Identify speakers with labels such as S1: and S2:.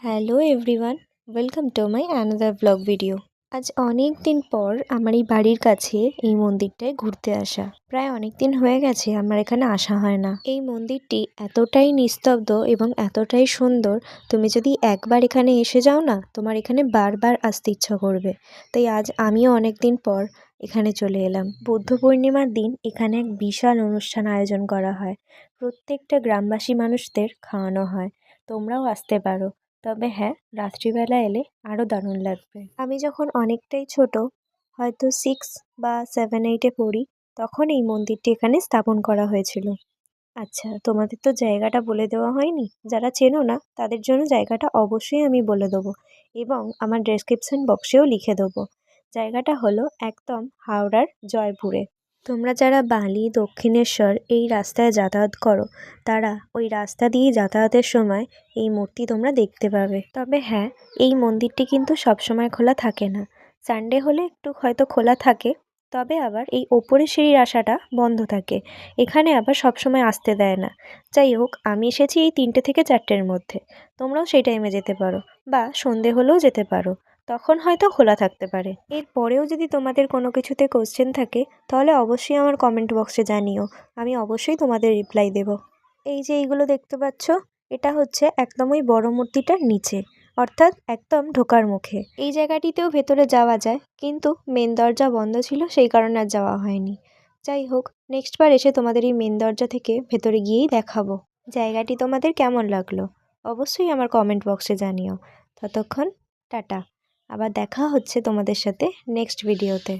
S1: Hello everyone, welcome to my another blog video. আজ অনেক দিন পর আমার এই বাড়ির কাছে এই মন্দিরটায় ঘুরতে আসা। প্রায় অনেক দিন হয়ে গেছে আমার এখানে আসা হয় না। এই মন্দিরটি এতটাই নিস্তব্ধ এবং এতটাই সুন্দর, তুমি যদি একবার এখানে এসে যাও না, তোমার এখানে বারবার আসতে ইচ্ছা করবে। তাই আজ আমিও অনেক দিন পর এখানে চলে এলাম। বুদ্ধ পূর্ণিমার দিন এখানে এক বিশাল অনুষ্ঠান আয়োজন করা হয়। প্রত্যেকটা গ্রামবাসী মানুষদের খাওয়ানো হয়। তোমরাও আসতে পারো, তবে হ্যাঁ, রাত্রিবেলা এলে আরও দারুণ লাগবে। আমি যখন অনেকটাই ছোট, হয়তো 6 বা 7-8-এ পড়ি, তখন এই মন্দিরটি এখানে স্থাপন করা হয়েছিল। আচ্ছা, তোমাদের তো জায়গাটা বলে দেওয়া হয়নি। যারা চেনো না তাদের জন্য জায়গাটা অবশ্যই আমি বলে দেবো এবং আমার ডেসক্রিপশন বক্সেও লিখে দেবো। জায়গাটা হলো একদম হাওড়ার জয়পুরে। তোমরা যারা বালি দক্ষিণেশ্বর এই রাস্তায় যাতায়াত করো, তারা ওই রাস্তা দিয়ে যাতায়াতের সময় এই মূর্তি তোমরা দেখতে পাবে। তবে হ্যাঁ, এই মন্দিরটি কিন্তু সবসময় খোলা থাকে না। সানডে হলে একটু হয়তো খোলা থাকে, তবে আবার এই ওপরের সিঁড়ির আসাটা বন্ধ থাকে। এখানে আবার সবসময় আসতে দেয় না। যাই হোক, আমি এসেছি এই 3টে থেকে 4টের মধ্যে। তোমরাও সেই টাইমে যেতে পারো বা সন্ধে হলেও যেতে পারো, তখন হয়তো খোলা থাকতে পারে। এরপরেও যদি তোমাদের কোনো কিছুতে কোশ্চেন থাকে, তাহলে অবশ্যই আমার কমেন্ট বক্সে জানিও। আমি অবশ্যই তোমাদের রিপ্লাই দেব। এই যে এইগুলো দেখতে পাচ্ছ, এটা হচ্ছে একদম ওই বড় মূর্তিটার নিচে, অর্থাৎ একদম ঢোকার মুখে। এই জায়গাটিতেও ভেতরে যাওয়া যায়, কিন্তু মেন দরজা বন্ধ ছিল, সেই কারণে আর যাওয়া হয়নি। যাই হোক, নেক্সট বার এসে তোমাদের এই মেন দরজা থেকে ভেতরে গিয়েই দেখাবো। জায়গাটি তোমাদের কেমন লাগলো অবশ্যই আমার কমেন্ট বক্সে জানিও। ততক্ষণ টাটা। আবার দেখা হচ্ছে তোমাদের সাথে নেক্সট ভিডিওতে।